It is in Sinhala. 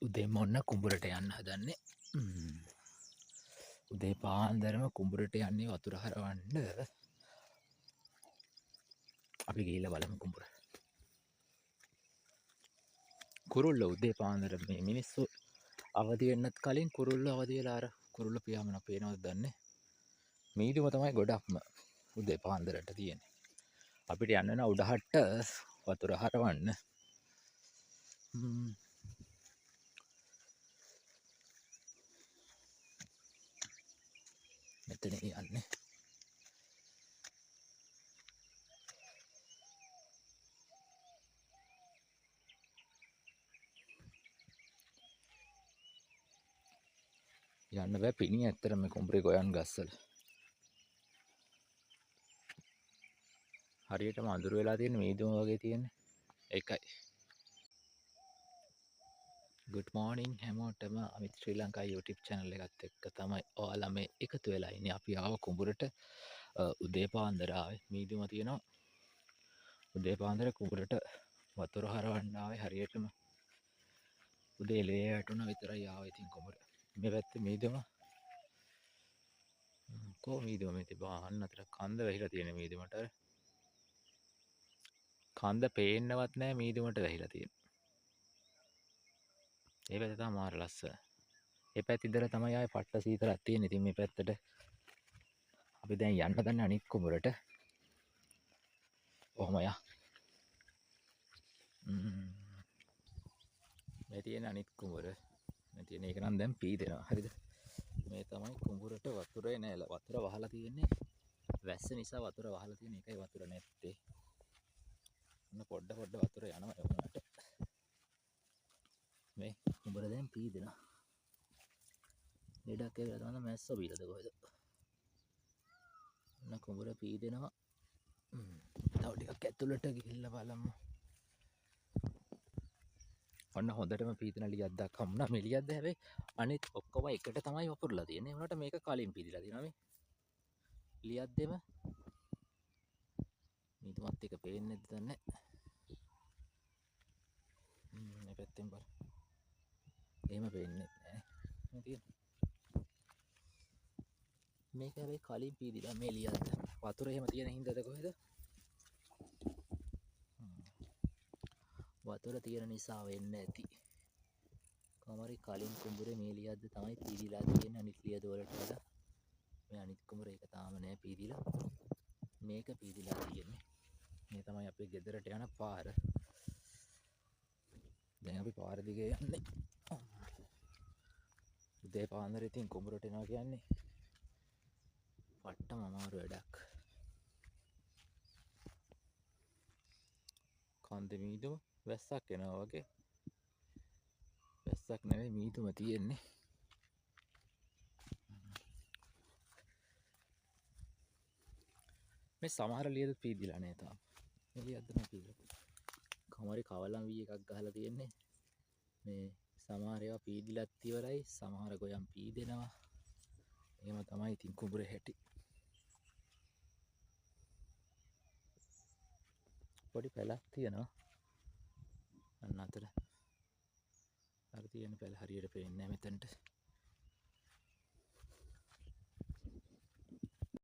උදේම ඔන්න කුඹුරට යන්න හදන්නේ. උදේ පාන්දරම කුඹුරට යන්නේ වතුර හරවන්න. අපි ගිහිල්ලා බලමු කුඹුර. කුරුල්ල උදේ පාන්දර මේ මිනිස්සු අවදි වෙන්නත් කලින් කුරුල්ල අවදි වෙලා අර කුරුල්ල පියාඹන පේනවද දන්නේ. මීදුම තමයි ගොඩක්ම උදේ පාන්දරට තියෙන්නේ. අපිට යන්න වෙන උඩහට්ට වතුර හරවන්න. මෙතන යන්නේ. යන්න බෑ පිණි ඇත්තට මේ කුඹුරේ ගොයන් ගස්වල. හරියටම අඳුර වෙලා තියෙන මීදුම වගේ තියෙන්නේ. ඒකයි. good morning හැමෝටම අමිත් ශ්‍රී ලංකා YouTube channel එකත් එක්ක තමයි ඔයාලා මේ එකතු වෙලා ඉන්නේ. අපි ආව කුඹුරට උදේ පාන්දර ආවේ. මීදුම තියෙනවා. උදේ පාන්දර කුඹුරට වතුර හරවන්න ආවේ හරියටම උදේ එළේ වැටුණා විතරයි ආවේ. ඉතින් කුඹුර මේ පැත්තේ මීදුම කො මීදුම මේ තිබා අන්න අතර කන්ද වැහිලා තියෙන මීදුමට අර කන්ද පේන්නවත් නැහැ මීදුමට වැහිලා තියෙන. ඒ පැත්ත තමයි මාර ලස්සන. ඒ පැත්ත ඉඳලා තමයි ආයේ පට්ට සීතලක් තියෙන්නේ. ඉතින් මේ පැත්තට අපි දැන් යන්න දන්නේ අනිත් කුඹුරට. ඔහොම යා. මේ තියෙන අනිත් කුඹුර. මේ තියෙන එක නම් දැන් පීදෙනවා. හරිද? මේ තමයි කුඹුරට වතුරේ නෑල. වතුර වහලා තියෙන්නේ. වැස්ස නිසා වතුර වහලා තියෙන එකයි වතුර නැත්තේ. ඔන්න පොඩ වතුර යනවා එවුනට. මේ කුඹුර දැන් පීදෙනවා. ලෙඩක් කියලා තමයි මැස්සෝ බීලද කොහෙද? ඔන්න කුඹුර පීදෙනවා. තව ටිකක් ඇතුළට ගිහිල්ලා බලමු. ඔන්න හොඳටම පීදෙන ලියක් දක්වන්න. මේ ලියක්ද හැබැයි අනිත් ඔක්කොම එකට තමයි වපුරලා තියෙන්නේ. උනට මේක කලින් පීදිලා තියෙනවා මේ. ලියක් දෙම මීදුමත් එක පේන්නේ නැද්ද දන්නේ නැහැ. මේ පැත්තෙන් බලන්න. එහෙම පේන්නේ නැහැ. මේ තියෙන. මේක හැබැයි කලින් පීදිලා මේ ලියක්ද. වතුර එහෙම තියෙන හින්දාද කොහෙද? වතුර තියෙන නිසා වෙන්න ඇති. කොහමරි කලින් කුඹුරේ මේ ලියක්ද තමයි පීදිලා තියෙන්නේ අනිත් ලියද වලට වඩා. මේ අනිත් කුඹුර එක තාම නෑ පීදිලා. මේක පීදිලා තියෙන්නේ. මේ තමයි අපේ ගෙදරට යන පාර. දැන් අපි පාර දිගේ යන්නේ. උදේ පාන්දර ඉතින් කුඹුරට එනවා කියන්නේ පට්ටම අමාරු වැඩක්. කන්දේ මීදුම වැස්සක් එනවා වගේ. වැස්සක් නෙවෙයි මීදුම තියෙන්නේ. මේ සමහර ලියද පීදිලා නෑ තාම. මේ ලියද්ද නම් පීදිලා. කමරි කවලම් වී එකක් ගහලා තියෙන්නේ. මේ සමහර ඒවා පීදිලත් ඉවරයි. සමහර ගොයම් පීදෙනවා. එහෙම තමයි ඉතින් කුඹුරේ හැටි. පොඩි පැලක් තියෙනවා. අන්න අතර. අර තියෙන පැල හරියට පේන්නේ නැහැ මෙතනට.